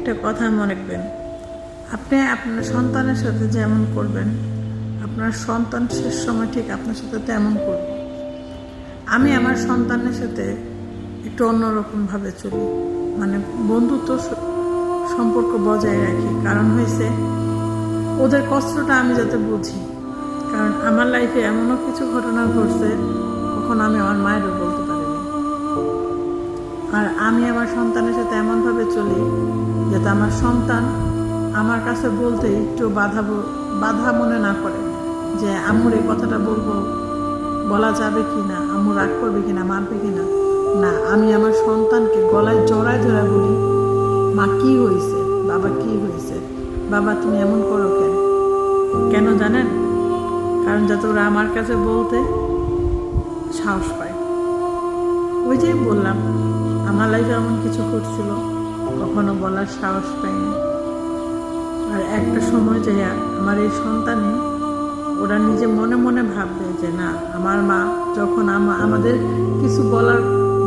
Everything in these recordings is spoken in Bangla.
একটা কথা মনে রাখবেন, আপনি আপনার সন্তানের সাথে যেমন করবেন, আপনার সন্তান শেষ সময় ঠিক আপনার সাথে তেমন করবে। আমি আমার সন্তানের সাথে একটু অন্যরকমভাবে চলি, মানে বন্ধুত্ব সম্পর্ক বজায় রাখি। কারণ হয়েছে ওদের কষ্টটা আমি যাতে বুঝি। কারণ আমার লাইফে এমনও কিছু ঘটনা ঘটছে কখন আমি আমার মায়েরও বলতে পারিনি। আর আমি আমার সন্তানের সাথে এমনভাবে চলি যাতে আমার সন্তান আমার কাছে বলতে একটু বাধা মনে না করে, যে আম্মুর এই কথাটা বলা যাবে কি না, আম্মু রাগ করবে কিনা, মারবে কিনা। না, আমি আমার সন্তানকে গলায় জড়ায় ধরে বলি, মা কি হয়েছে, বাবা কি হয়েছে, বাবা তুমি এমন করো কেন জানেন? কারণ যাতে ওরা আমার কাছে বলতে সাহস পায়। ওই যে বললাম, আমার লাইফে এমন কিছু ঘটছিল কখনো বলার সাহস পাইনি। আর একটা সময় যাইয়া আমার এই সন্তানে ওরা নিজে মনে মনে ভাববে যে না, আমার মা যখন আমাদের কিছু বলার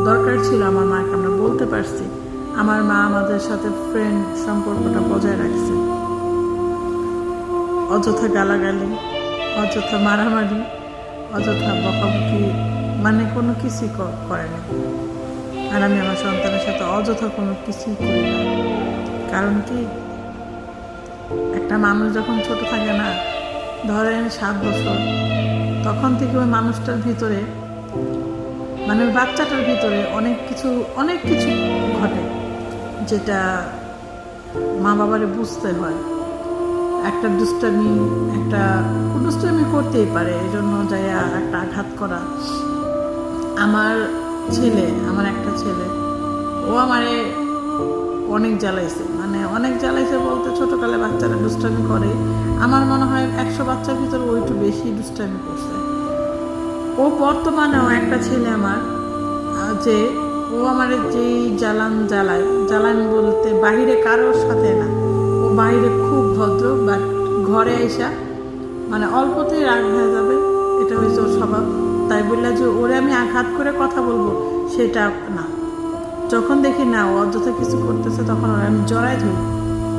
দরকার ছিল, আমার মাকে আমরা বলতে পারছি, আমার মা আমাদের সাথে ফ্রেন্ড সম্পর্কটা বজায় রাখছে। অযথা গালাগালি, অযথা মারামারি, অযথা বকাবকি, মানে কোনো কিছুই করে না। আর আমি আমার সন্তানের সাথে অযথা কোনো কিছুই করি না। কারণ কি, একটা মানুষ যখন ছোট থাকে না, ধরেন 7 বছর, তখন থেকে ওই মানুষটার ভিতরে, মানে ওই বাচ্চাটার ভিতরে অনেক কিছু ঘটে, যেটা মা বাবারে বুঝতে হয়। একটা দুষ্টামি করতেই পারে, এই জন্য যাইয়া একটা আঘাত করা। আমার একটা ছেলে ও আমারে অনেক জ্বালাইছে বলতে, ছোটকালে বাচ্চারা দুষ্টামি করে, আমার মনে হয় 100 বাচ্চার ভিতরে ও একটু বেশি দুষ্টামি করছে। ও বর্তমানেও একটা ছেলে আমার, যে ও আমার যেই জ্বালান বলতে বাহিরে কারোর সাথে না, ও বাইরে খুব ভদ্র, বাট ঘরে আইসা মানে অল্পতেই রাগ হয়ে যাবে, এটা হয়েছে ওর স্বভাব। তাই বললা যে ওরে আমি আঘাত করে কথা বলবো, সেটা না। যখন দেখি না ও অযথা কিছু করতেছে, তখন ওরা আমি জড়াই ধরি,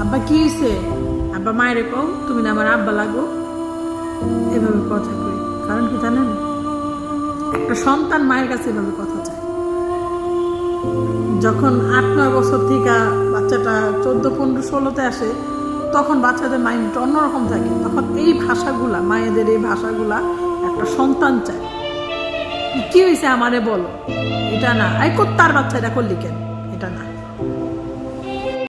আব্বা কি হয়েছে, আব্বা মায়ের কও, তুমি না আমার আব্বা লাগো, এভাবে কথা কই। কারণ কি জানেন, একটা সন্তান মায়ের কাছে এভাবে কথা চায়। যখন 8-9 বছর থেকে বাচ্চাটা 14, 15, 16-তে আসে, তখন বাচ্চাদের মাইন্ড অন্যরকম থাকে। তখন এই ভাষাগুলা, মায়েদের এই ভাষাগুলা একটা সন্তান চায়। কি হয়েছে আমারে বলো, এটা না, তার বাচ্চা এটা করলি কেন।